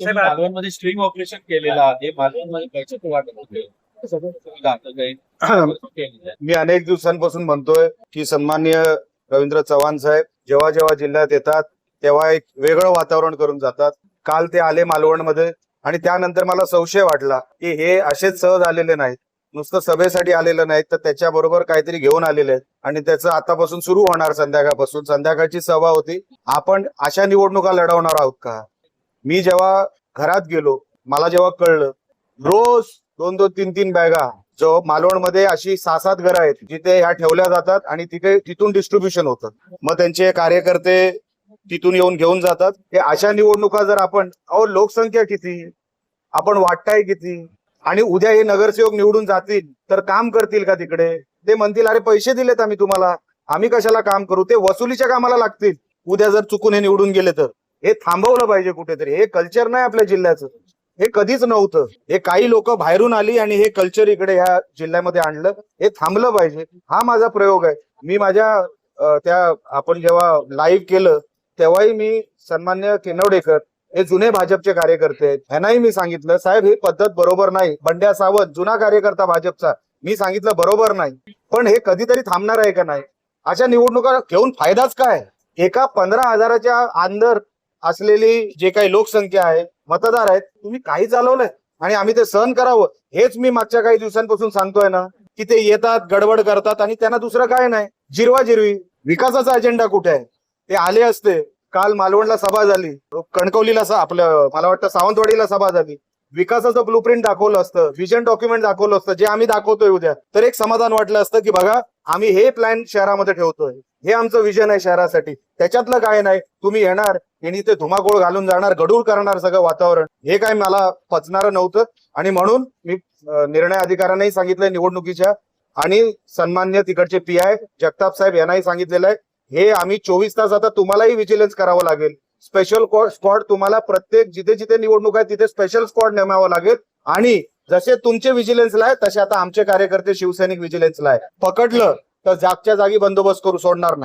मालवणमध्ये string operation केलेलं आहे. मालवणमध्ये पैसे वाटत होते. मी अनेक दिवसांपासून म्हणतोय की सन्माननीय रवींद्र चव्हाण साहेब जेव्हा जेव्हा जिल्ह्यात येतात तेव्हा एक वेगळं वातावरण करून जातात. काल ते आले मालवणमध्ये आणि त्यानंतर मला संशय वाटला की हे असेच सहज आलेले नाहीत, नुसतं सभेसाठी आलेलं नाहीत, तर त्याच्याबरोबर काहीतरी घेऊन आलेले आहेत आणि त्याचं आतापासून सुरू होणार. संध्याकाळपासून संध्याकाळची सभा होती. आपण अशा निवडणुका लढवणार आहोत का? मी जेव्हा घरात गेलो, मला जेव्हा कळलं रोज 2-2, 3-3 बॅगा जो मालवणमध्ये अशी 6-7 घरं आहेत जिथे ह्या ठेवल्या जातात आणि तिथून डिस्ट्रीब्युशन होतं. मग त्यांचे कार्यकर्ते तिथून येऊन घेऊन जातात. हे अशा निवडणुका जर आपण लोकसंख्या किती, आपण वाटताय किती, आणि उद्या हे नगरसेवक निवडून जातील तर काम करतील का तिकडे? ते म्हणतील अरे पैसे दिलेत आम्ही तुम्हाला, आम्ही कशाला काम करू? ते वसुलीच्या कामाला लागतील उद्या जर चुकून हे निवडून गेले तर. हे थांबवलं पाहिजे कुठेतरी. हे कल्चर नाही आपल्या जिल्ह्याचं, हे कधीच नव्हतं. हे काही लोक बाहेरून आली आणि हे कल्चर इकडे ह्या जिल्ह्यामध्ये आणलं. हे थांबलं पाहिजे. हा माझा प्रयोग आहे. मी माझ्या त्या आपण जेव्हा लाईव्ह केलं तेव्हाही मी सन्मान्य केनवडेकर हे जुने भाजपचे कार्यकर्ते आहेत, ह्यांनाही मी सांगितलं साहेब ही पद्धत बरोबर नाही. बंड्या सावंत जुना कार्यकर्ता भाजपचा, मी सांगितलं बरोबर नाही. पण हे कधीतरी थांबणार आहे का नाही? अशा निवडणुका घेऊन फायदाच काय? एका 15,000च्या अंदर असलेली जे काही लोकसंख्या आहे, मतदार आहेत, तुम्ही काही चालवलंय आणि आम्ही ते सहन करावं? हेच मी मागच्या काही दिवसांपासून सांगतोय ना की ते येतात, गडबड करतात आणि त्यांना दुसरं काय नाही, जिरवाजिरवी. विकासाचा अजेंडा कुठे आहे? ते आले असते. काल मालवणला सभा झाली, कणकवलीला आपलं मला वाटतं सावंतवाडीला सभा झाली. विकासाचं ब्लूप्रिंट दाखवलं असतं, विजन डॉक्युमेंट दाखवलं असतं, जे आम्ही दाखवतोय उद्या, तर एक समाधान वाटलं असतं की बघा आम्ही हे प्लॅन शहरामध्ये ठेवतोय, हे आमचं विजन आहे शहरासाठी. त्याच्यातलं काय नाही. तुम्ही येणार आणि ते धुमाकूळ घालून जाणार, गडूळ करणार सगळं वातावरण. हे काय मला पचणारं नव्हतं आणि म्हणून मी निर्णय अधिकाऱ्यांनाही सांगितलंय निवडणुकीच्या आणि सन्मान्य तिकडचे PI जगताप साहेब यांनाही सांगितलेलं आहे, हे आम्ही 24 तास आता तुम्हालाही विजिलन्स करावं लागेल. स्पेशल स्क्वॉड तुम्हाला प्रत्येक जिथे जिथे निवडणूक आहे तिथे स्पेशल स्क्वॉड नेमावं लागेल. आणि जसे तुमचे विजिलन्सला आहे तसे आता आमचे कार्यकर्ते शिवसैनिक विजिलन्सला आहे. पकडलं तर जागच्या जागी बंदोबस्त करू, सोडणार नाही.